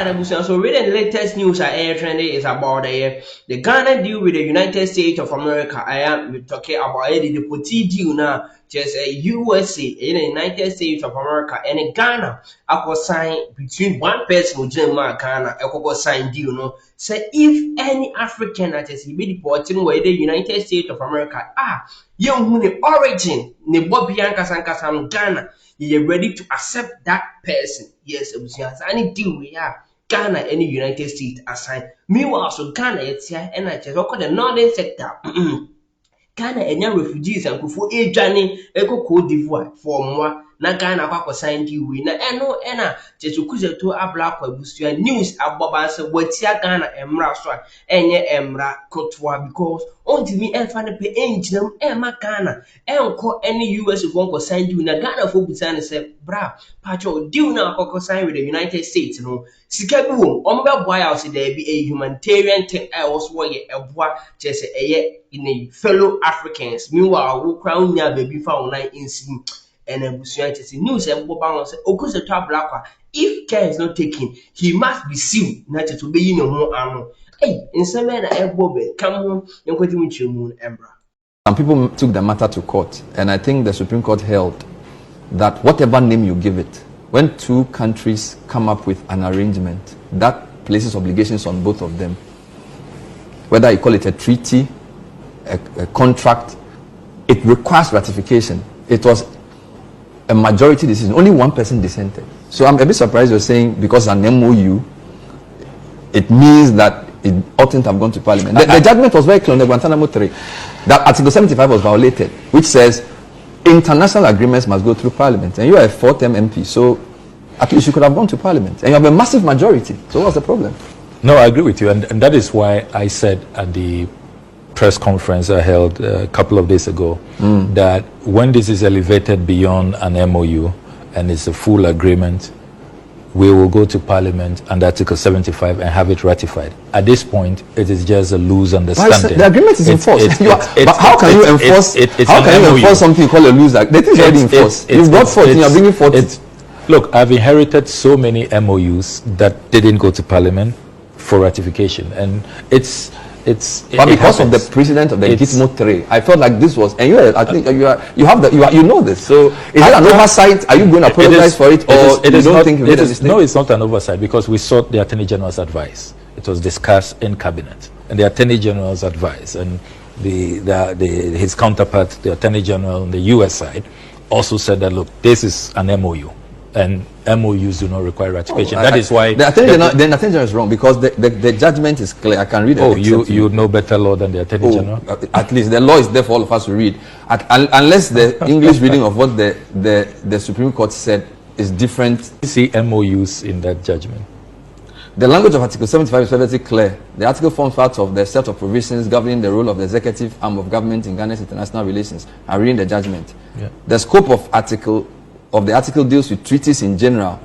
So reading the latest news at air trending is about the Ghana deal with the United States of America. I am talking about the Deportee deal now. Just a USA in the United States of America and Ghana. I could sign between one person with Ghana. I could sign deal. No, say if any African that is be deported where the United States of America you who the origin ne Bobianka Sankasam Ghana. You're ready to accept that person. Yes, it was any deal we have. Ghana and the United States assign. Meanwhile, so Ghana it's here and I just look at the northern sector. Ghana and young refugees and for a journey, Eco Cote d'Ivoire for more. Na Ghana kwa sign deal we na eno ena just Okudzeto Ablakwa busua news aboba say wetia Ghana emra so enye emra kotwa because ontimi emfa ne pe enginam ema Ghana enko any US go sign deal na Ghana for busa say bra pacho deal na akoko sign with the United States no sika bi wo omo be boy out there be a humanitarian thing also we eboa just eye in a fellow Africans meanwhile wo crown nya baby fa online insi and a news and Okudzeto Ablakwa. If care is not taken, he must be sued not to be more armor. Hey, in some manner, come home and continue with your moon, Embra. Some people took the matter to court, and I think the Supreme Court held that whatever name you give it, when two countries come up with an arrangement, that places obligations on both of them. Whether you call it a treaty, a contract, it requires ratification. It was a majority decision. Only one person dissented. So I'm a bit surprised you're saying because an MOU, it means that it oughtn't have gone to Parliament. The judgment was very clear on the Guantanamo 3 that Article 75 was violated, which says international agreements must go through Parliament. And you are a 4th MP, so at least you could have gone to Parliament. And you have a massive majority. So what's the problem? No, I agree with you. And that is why I said at the press conference I held a couple of days ago that when this is elevated beyond an MOU and it's a full agreement, we will go to Parliament under Article 75 and have it ratified. At this point, it is just a loose understanding. The agreement is enforced. But how can you enforce? How can you enforce something called a loose agreement? It is already enforced. You've got 14. You're bringing 14. Look, I've inherited so many MOUs that didn't go to Parliament for ratification, and but because of the precedent of the Gitmo 3, I felt like this was, and I think you know this. So is it an oversight? Are you going to apologize for it, or you don't think it is? No, it's not an oversight because we sought the Attorney General's advice. It was discussed in cabinet, and the Attorney General's advice and his counterpart, the Attorney General on the US side, also said that look, this is an MOU. And MOUs do not require ratification. That is why the Attorney General is wrong because the judgment is clear. I can read it. Oh, you know better law than the Attorney General? At least the law is there for all of us to read. Unless the English reading of what the Supreme Court said is different. You see MOUs in that judgment. The language of Article 75 is very clear. The article forms part of the set of provisions governing the role of the executive arm of government in Ghana's international relations. I'm reading the judgment. Yeah. The scope of the article deals with treaties in general.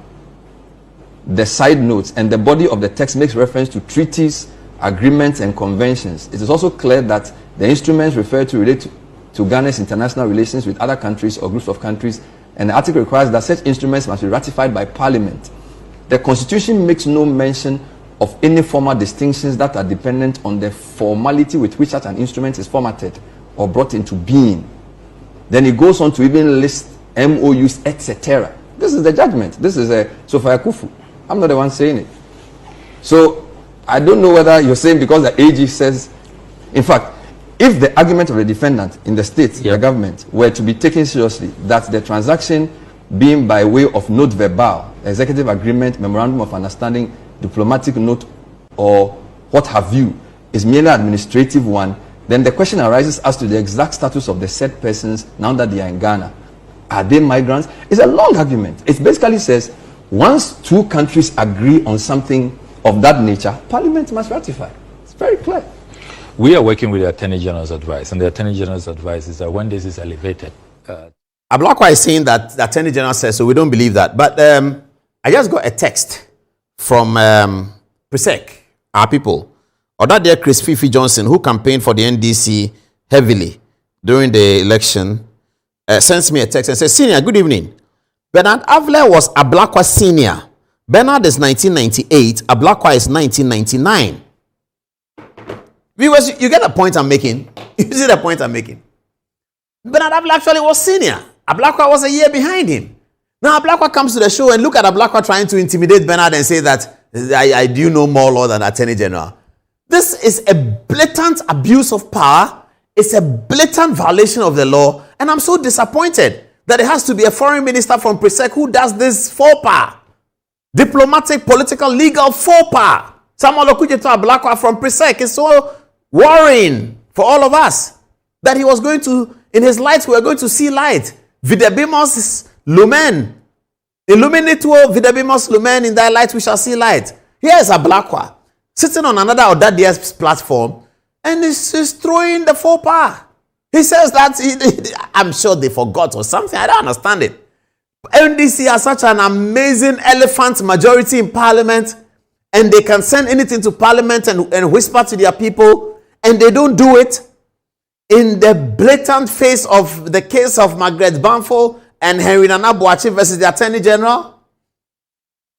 The side notes and the body of the text makes reference to treaties, agreements, and conventions. It is also clear that the instruments referred to relate to Ghana's international relations with other countries or groups of countries, and the article requires that such instruments must be ratified by Parliament. The Constitution makes no mention of any formal distinctions that are dependent on the formality with which such an instrument is formatted or brought into being. Then it goes on to even list MOUs, etc. This is the judgment. This is a Sophia Kufu. I'm not the one saying it. So I don't know whether you're saying because the AG says, in fact, if the argument of the defendant in the state, the government, were to be taken seriously, that the transaction being by way of note verbal, executive agreement, memorandum of understanding, diplomatic note, or what have you, is merely an administrative one, then the question arises as to the exact status of the said persons now that they are in Ghana. Are they migrants? It's a long argument. It basically says once two countries agree on something of that nature, Parliament must ratify. It's very clear. We are working with the Attorney General's advice, and the Attorney General's advice is that when this is elevated... Ablakwa is saying that the Attorney General says, so we don't believe that. But I just got a text from Presec, our people, or that dear Chris Fifi Johnson, who campaigned for the NDC heavily during the election, sends me a text and says, Senior, good evening. Bernard Avler was Ablakwa Senior Bernard is 1998. Ablakwa is 1999. Viewers, you get the point I'm making? You see the point I'm making? Bernard Ablakwa actually was senior. Ablakwa was a year behind him. Now Ablakwa comes to the show and look at Ablakwa trying to intimidate Bernard and say that I do know more law than Attorney General. This is a blatant abuse of power. It's a blatant violation of the law. And I'm so disappointed that it has to be a foreign minister from PRESEC who does this faux pas. Diplomatic, political, legal faux pas. Samuel Okudzeto Ablakwa from PRESEC is so worrying for all of us that he was going to, in his light, we are going to see light. Videbimos lumen. Illuminituo videbimos lumen, in thy light we shall see light. Here is Ablakwa sitting on another Odadia's platform and is throwing the faux pas. He says that I'm sure they forgot or something. I don't understand it. NDC has such an amazing elephant majority in parliament, and they can send anything to parliament and whisper to their people, and they don't do it. In the blatant face of the case of Margaret Banfo and Henry Nana Boakye versus the Attorney General,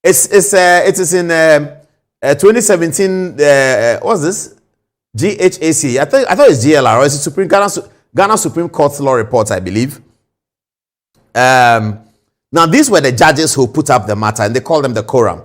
it is in 2017. What's this? GHAC. I thought it's GLR, or it's Ghana Supreme Court Law Report, I believe. Now, these were the judges who put up the matter, and they call them the quorum.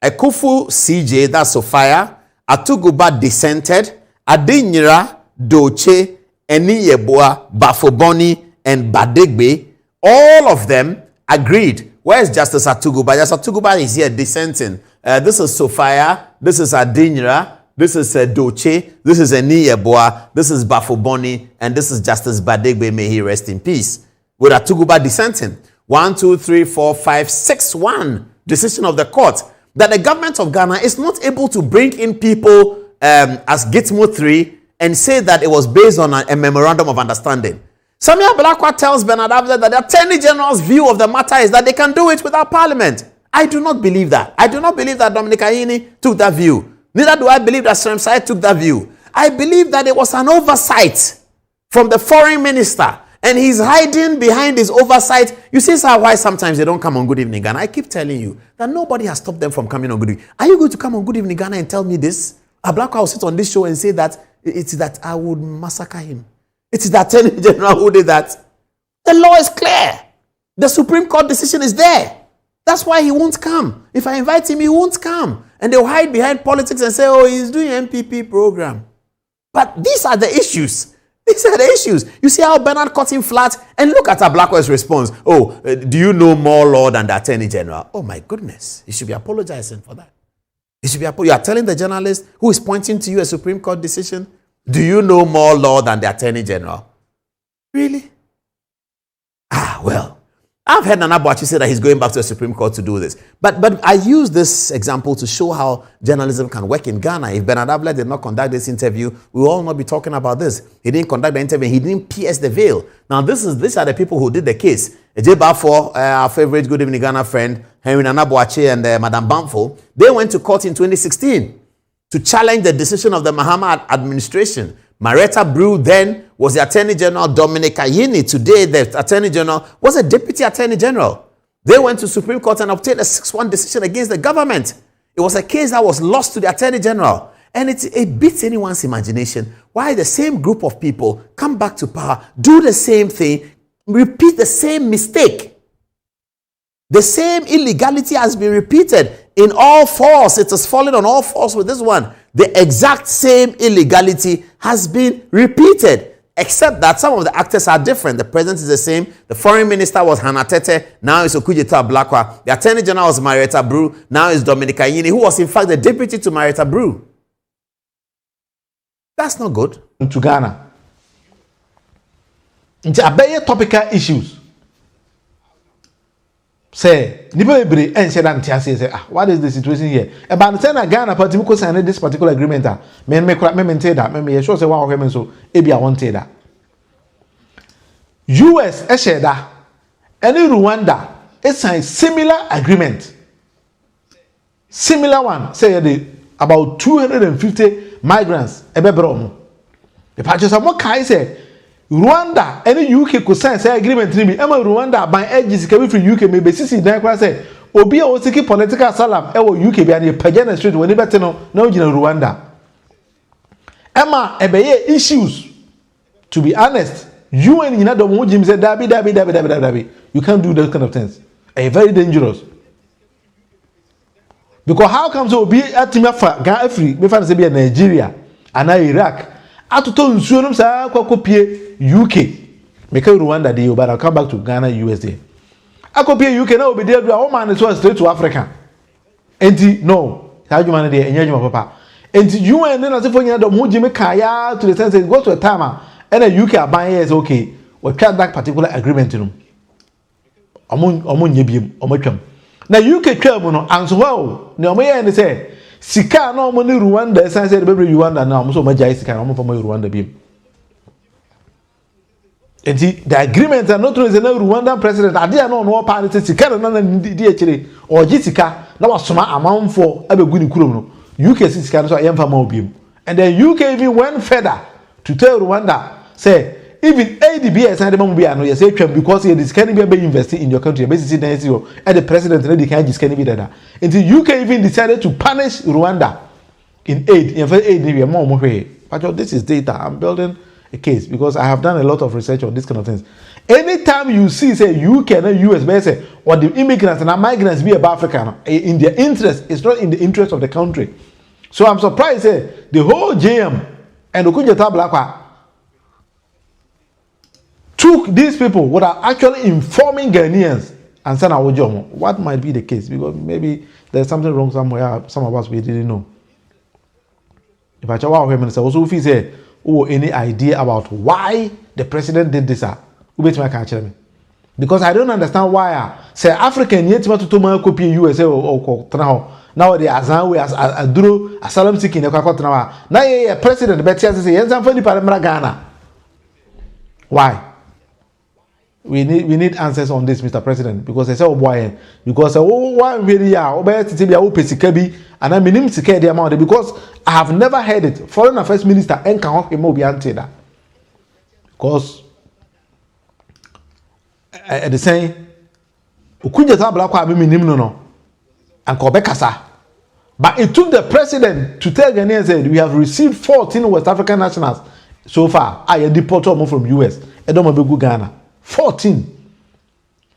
Ekufu CJ, that's Sophia. Atuguba dissented. Adinyira, Doche, Eniyeboa, Bafoboni, and Badegbe, all of them agreed. Where's Justice Atuguba? Justice Atuguba is here dissenting. This is Sophia. This is Adinyira. This is Doche. This is Eniyeboa. This is Bafoboni. And this is Justice Badegbe. May he rest in peace. With Atuguba dissenting. 1, 2, 3, 4, 5, 6, 1 decision of the court that the government of Ghana is not able to bring in people as Gitmo 3 and say that it was based on a memorandum of understanding. Samuel Ablakwa tells Bernard Abza that the Attorney General's view of the matter is that they can do it without Parliament. I do not believe that. I do not believe that Dominic Ayini took that view. Neither do I believe that Sremsai took that view. I believe that it was an oversight from the foreign minister, and he's hiding behind his oversight. You see why sometimes they don't come on Good Evening Ghana. I keep telling you that nobody has stopped them from coming on Good Evening. Are you going to come on Good Evening Ghana and tell me this? Ablakwa will sit on this show and say that it's that I would massacre him. It is the Attorney General who did that. The law is clear. The Supreme Court decision is there. That's why he won't come. If I invite him, he won't come. And they'll hide behind politics and say, oh, he's doing MPP program. But these are the issues. These are the issues. You see how Bernard caught him flat? And look at Ablakwa's response. Oh, do you know more law than the Attorney General? Oh, my goodness. You should be apologizing for that. You are telling the journalist who is pointing to you a Supreme Court decision, do you know more law than the Attorney General? Really? Well, I've heard Nana Boakye say that he's going back to the Supreme Court to do this. But I use this example to show how journalism can work in Ghana. If Bernard Abla did not conduct this interview, we will all not be talking about this. He didn't conduct the interview. He didn't pierce the veil. Now, these are the people who did the case. Ejeba, our favorite Good Evening Ghana friend, Henry Nana Boakye and Madame Banfo, they went to court in 2016 to challenge the decision of the Mahama administration. Marietta Brew then was the Attorney General. Dominic Ayini, today the Attorney General, was a Deputy Attorney General. They went to Supreme Court and obtained a 6-1 decision against the government. It was a case that was lost to the Attorney General. And it beats anyone's imagination why the same group of people come back to power, do the same thing, repeat the same mistake. The same illegality has been repeated in all fours. It has fallen on all fours with this one. The exact same illegality has been repeated, except that some of the actors are different. The president is the same. The foreign minister was Hannah Tete. Now it's Okudzeto Ablakwa. The attorney general was Marietta Brew. Now it's Dominic Ayini, who was in fact the deputy to Marietta Brew. That's not good. To Ghana. It's a topical issues. Say, Nibebre and said, what is the situation here? About the time Ghana party because I this particular agreement, men make maintain that, maybe sure say one of them so maybe I wanted that. US Esheda, any Rwanda, it's a similar agreement. Similar one, say about 250 migrants, ebebromo. The patches are more kind say. Rwanda any UK could sign say agreement ni bi Rwanda ban edges can be from UK maybe sisi dan kwa say obi a osiki political asylum UK bia na pagya na street woni bete no na ogina Rwanda ema ebeye issues. To be honest, you and Yina don't want Jim say dabi. You can't do those kind of things. It's very dangerous. Because how come so be at Timafa, Gafri, be fan say be Nigeria and Iraq. Atuto nsuo sa akopie UK. Make Rwanda dey, but I'll come back to Ghana, USA. Akopie UK na obi dey do a woman is straight to Africa. Enti no, how you man dey enye papa. Enti you and then as if Yina don't want Jim kaya to the sense it go to a time. And the UK are buying is okay. We cut that particular agreement in them. Among yebium, omacham. Now UK travel no answer well. No me and say Sika no money Rwanda. As I said, baby Rwanda now. I'm so much Sika. I'm from Rwanda beam. And the agreement are not only the Rwandan president. I didn't know no party Sika no DHL or Jessica. Now was some amount for a good kurum. UK Sika so I am from beam. And then UK even went further to tell Rwanda. Say even ADB as I remember be no say because he is can be investing in your country basically and the president already can just can be there until UK even decided to punish Rwanda in aid but this is data. I'm building a case because I have done a lot of research on this kind of things. Anytime you see say UK and US say or the immigrants and migrants be about Africa in their interest, it's not in the interest of the country. So I'm surprised say the whole JM and Okudzeto Ablakwa took these people what are actually informing Ghanaians and send our job. What might be the case? Because maybe there's something wrong somewhere. Some of us we didn't know. If I tell our minister also if he say, oh, any idea about why the president did this? Because I don't understand why say African yet to my copy USA or now they are as duro asylum seeking now president bet say yes I'm for the Ghana. Why? We need answers on this, Mr. President, because they say oh boy, because why really and I mean secure the amount because I have never heard it. Foreign Affairs Minister and can help him be answered that because at the same Okudzeto Ablakwa minim no and Kobekasa, but it took the president to tell Ghanaians that we have received 14 West African nationals so far. I deported from US. Edomabegu Ghana. 14.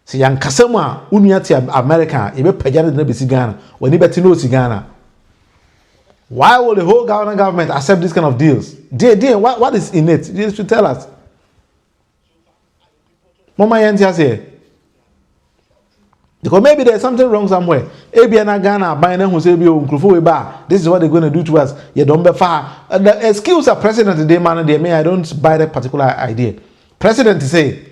Si yan kasema unyati America, ibe pejane na bisi Ghana. When ibe tino si Ghana. Why will the whole Ghana government accept this kind of deals? Dear, what is in it? You should tell us. Mama yanti say. Because maybe there's something wrong somewhere. Ebiana Ghana buying who say this is what they're going to do to us. You don't be far. The excuse of president today, man, they may I don't buy that particular idea. President say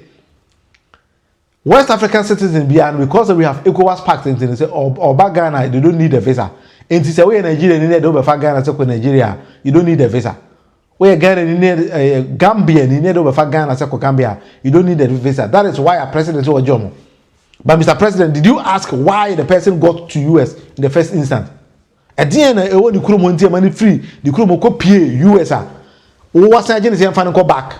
West African citizens beyond because we have ECOWAS pact and they say or back Ghana they don't need a visa. And to say we in Nigeria need don't be far Ghana so Nigeria you don't need a visa. We Ghana need Gambia need don't be far Ghana so Gambia you don't need a visa. That is why a president so jomo. But Mr. President, did you ask why the person got to US in the first instance? At the end, when the crew money free, the crew will pay US. What's the agency and go back?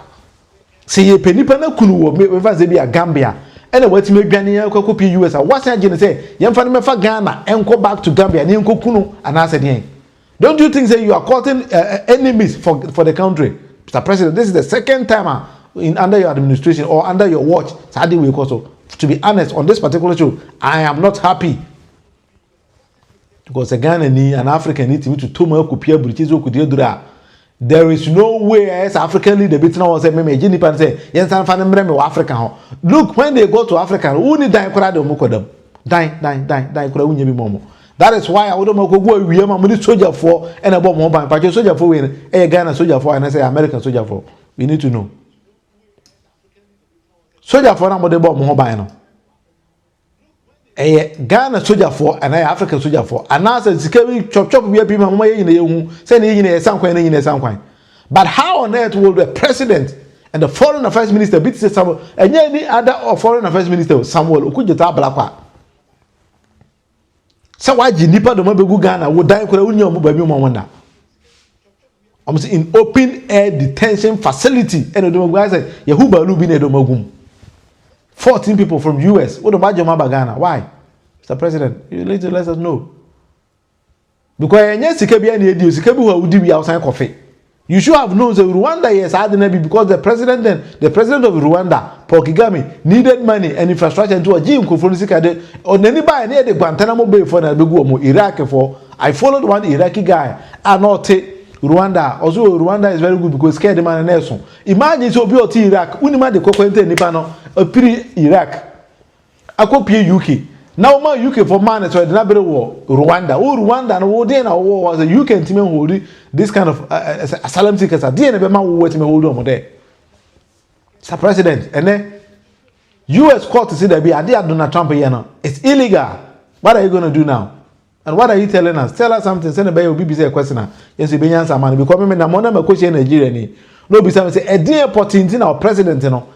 Say a penny penny kunu we be a Gambia. And what to make Ghana copy US. What's the agency say? Young family for Ghana and go back to Gambia and go kunu and answer the Don't you think that you are courting enemies for the country? Mr. President, this is the second time under your administration or under your watch. Sadly, we also. To be honest, on this particular show, I am not happy because a Ghanaian and African need to toma kupia bridges okudedura. There is no way as African leader between us and me Jinipan say yes I'm finding me African. Look when they go to Africa, who need die kura de omokodam. Die kura unye bi momo. That is why I would not go we am money soldier for and about mobile but soldier for when a Ghana soldier for and I say American soldier for. We need to know. Soldier for number the bomb mobile no. Ghana soldier for and African soldier for. And now says chop we be mama in the say in But how on earth will the president and the foreign affairs minister beat Samuel and any other foreign affairs minister Samuel Okudzeto Ablakwa? So why Jinipa do mabegu Ghana would die kura unyo mu baby wonder. I'm in open air detention facility and the guy said Yahuba Lubi ne do magum. 14 people from US. What about Ghana? Why? Mr. President, you need to let us know. Because yes, you should have known that Rwanda yes had because the president of Rwanda, Paul Kagame, needed money and infrastructure into a gym on anybody near the Guantanamo Bay for Iraq for. I followed one Iraqi guy and not take Rwanda. Also, Rwanda is very good because scared the man and imagine so be Iraq, Unima de Coquente Nipano, a pre Iraq. I copy UK. Now my UK for man so the war Rwanda. Oh Rwanda and war then war was a UK team holding this kind of asylum seekers at the end of the man who wait me hold on there. Mr. President, and then US court to say that be idea Donald Trump here. It's illegal. What are you gonna do now? And what are you telling us? Tell us something. Send a BBC a question. Yes, you be answer man. Because me na mona me question Nigeria ni. No be say a dear Deportees our president no.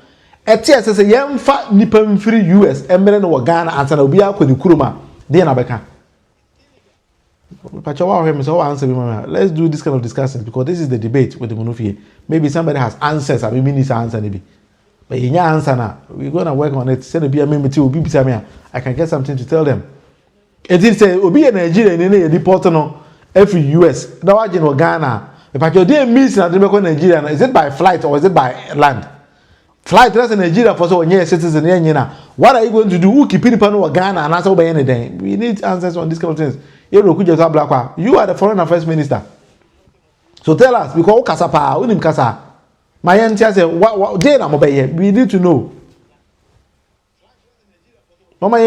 Etias say yemfa nipa mfiri US emere no Ghana answer na obi akodi kuruma dey na beka. Pachawa him so answer me. Let's do this kind of discussion because this is the debate with the Monofie. Maybe somebody has answers and maybe needs answer maybe. But you answer now. We're going to work on it. Send a be a member to obi bisa me. I can get something to tell them. It is say obi Nigeria ni na deport no every US. Now why in Ghana? But your day means na dey Nigeria. Is it by flight or is it by land? Flight that's in Nigeria for so when citizen what are you going to do? Who keep people in Ghana and answer by anything? We need answers on these kind of things. Okudzeto Ablakwa, you are the foreign affairs minister. So tell us because Kasapa, unim Kasa. My auntie say what day na mobile we need to know. Mama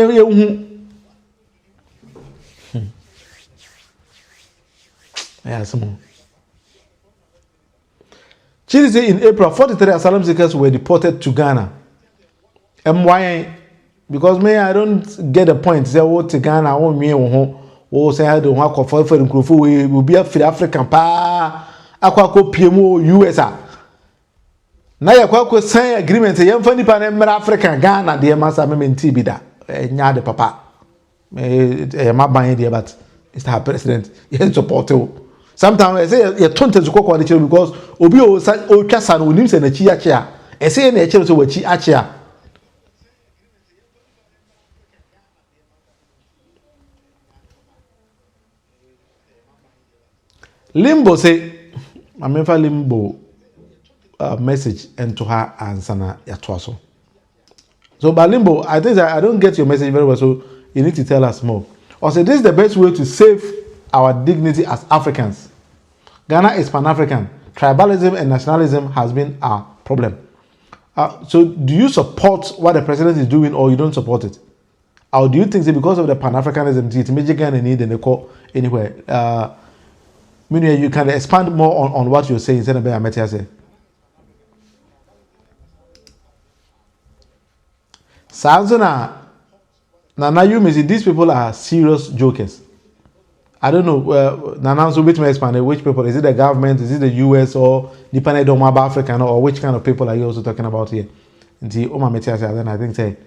yeah, some. Chile say in April, 43 asylum seekers were deported to Ghana. And why? Because me, I don't get the point. Say what to Ghana, oh me, oh say I don't want to fall for the crew. We will be a free African pa. Akwa ko PMO USA. Na ya kwa ko sign agreement. Yem fani pa na African Ghana. The masa me menti bida. Nya de papa. Ma ban here but Mr. President, you support you. Sometimes I say you turn to the children because obi o twasa no nim se na chi achia. I say na children so wa chi achia. Limbo say Mamefa Limbo message and to her answer na ya twaso. So by Limbo, I think I don't get your message very well, so you need to tell us more. Or say this is the best way to save our dignity as Africans. Ghana is Pan-African. Tribalism and nationalism has been our problem. So do you support what the president is doing or you don't support it? Or do you think that because of the Pan-Africanism, it's major Ghana need and they call anywhere? Meaning you can expand more on what you're saying. Sanzona, now you may see these people are serious jokers. I don't know. Nana, so which may expand which people? Is it the government? Is it the US or depending on African or which kind of people are you also talking about here? Then I think say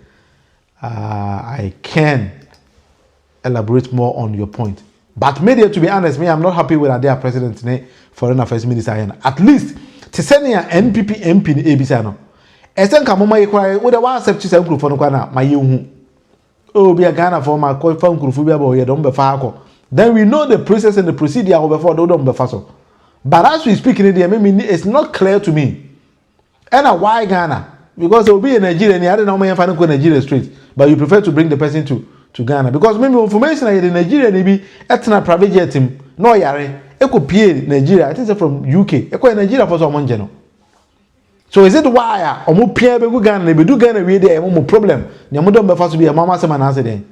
I can elaborate more on your point. But media, to be honest, me I'm not happy with their president, foreign affairs minister. At least to send here NPP MP in ABC no. Esen kamoma yekwa we the one accept chisa nkrufo no kwa na mayehu. Oh be a Ghana for my call from nkrufo be about ye don be fa akọ. Then we know the process and the procedure before they don't be so. But as we speak in the it's not clear to me. And why Ghana? Because it will be in Nigeria, I don't know why I'm going Nigeria straight. But you prefer to bring the person to Ghana. Because maybe information in Nigeria, maybe etna private jet team, no yare, eko PA Nigeria, I think it's from UK. Eko Nigeria for someone general. So is it why omo PA be go Ghana, be do Ghana we there, omo problem. Ni omo don be fa so be mama say man answer then.